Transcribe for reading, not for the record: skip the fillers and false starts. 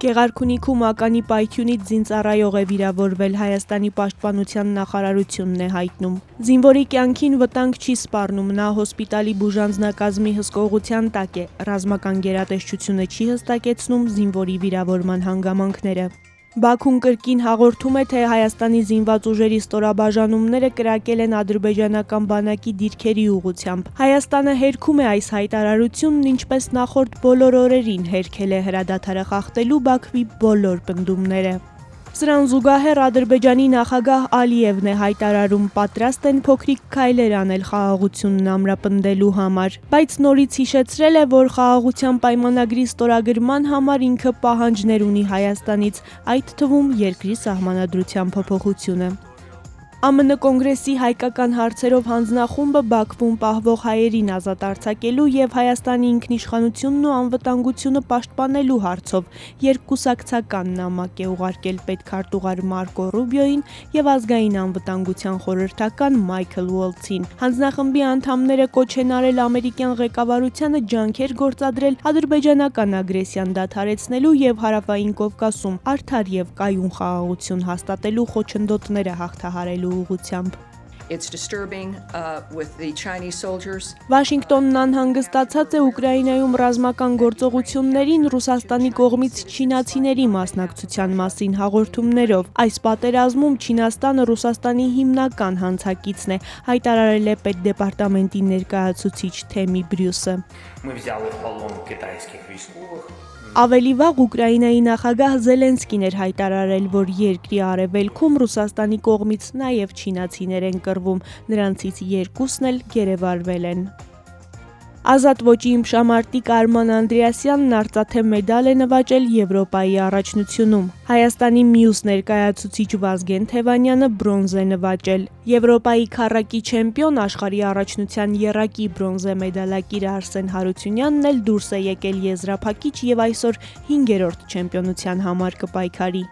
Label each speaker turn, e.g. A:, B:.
A: Գեղարքունիքում ականի պայթյունից զինծառայող է վիրավորվել, Հայաստանի պաշտպանության նախարարությունն է հայտնում։ Զինվորի կյանքին վտանգ չի սպառնում, նա հոսպիտալի բուժանձնակազմի հսկողության տակ է, ռազմական գերատեսչությունը չի հստակեցնում զինվորի վիրավորման հանգամանքները։ Բաքուն կրկին հաղորդում է, թե Հայաստանի զինված ուժերի ստորաբաժանումները կրակել են ադրբեջանական բանակի դիրքերի ուղղությամբ։ Հայաստանը հերքում է այս հայտարարությունն, ինչպես նախորդ բոլոր օրերին հերքել է հրադադարը խախտելու Բաքվի բոլոր պնդումները։ Սրան զուգահեռ Ադրբեջանի նախագահ Ալիևն է հայտարարում, պատրաստ են փոքրիկ քայլեր անել խաղաղությունն ամրապնդելու համար, բայց նորից հիշեցրել է, որ խաղաղության պայմանագրի ստորագրման համար ինքը պահանջներ ունի Հայաստանից, այդ թվում երկրի սահմանադրության փոփոխությունը։ ԱՄՆ կոնգրեսի հայկական հարցերով հանձնախումբը Բաքվում պահվող հայերին ազատ արձակելու և Հայաստանի ինքնիշխանությունն ու անվտանգությունը պաշտպանելու հարցով երկկուսակցական նամակ է ուղարկել պետքարտուղար Մարկո Ռուբիոին և ազգային անվտանգության խորհրդական Մայքլ Ուոլթսին։ Հանձնախմբի անդամները կոչ են արել ամերիկյան ղեկավարությանը ջանքեր գործադրել ադրբեջանական ագրեսիան դադարեցնելու և Հարավային Կովկասում արդար և կայուն խաղաղություն հաստատելու խոչընդոտները հաղթահարելու ուղղությամբ։ Վաշինգտոնն անհանգստացած է Ուկրաինայում ռազմական գործողություններին Ռուսաստանի կողմից չինացիների մասնակցության մասին հաղորդումներով։ Այս պատերազմում Չինաստանը Ռուսաստանի հիմնական հանցակիցն է, հայտարարել է պետդեպարտամենտի ներկայացուցիչ Թեմի Բրյուսը։ Ավելի վաղ Ուկրաինայի նախագահ Զելենսկին էր հայտարարել, որ երկրի արևելքում Ռուսաստանի կողմից նաև չինացիներ են կռվում, նրանցից երկուսն էլ գերեվարվել են։ Ազատ ոճի իմշամարտիկ Արման Անդրեասյանն արծաթե մեդալ է նվաճել Եվրոպայի առաջնությունում։ Հայաստանի մյուս ներկայացուցիչ Վազգեն Թևանյանը բրոնզ է նվաճել։ Եվրոպայի քառակի չեմպիոն, աշխարհի առաջնության եռակի բրոնզե մեդալակիր Արսեն Հարությունյանն էլ դուրս է եկել եզրափակիչ և այսօր 5-րդ չեմպիոնության համար կպայքարի։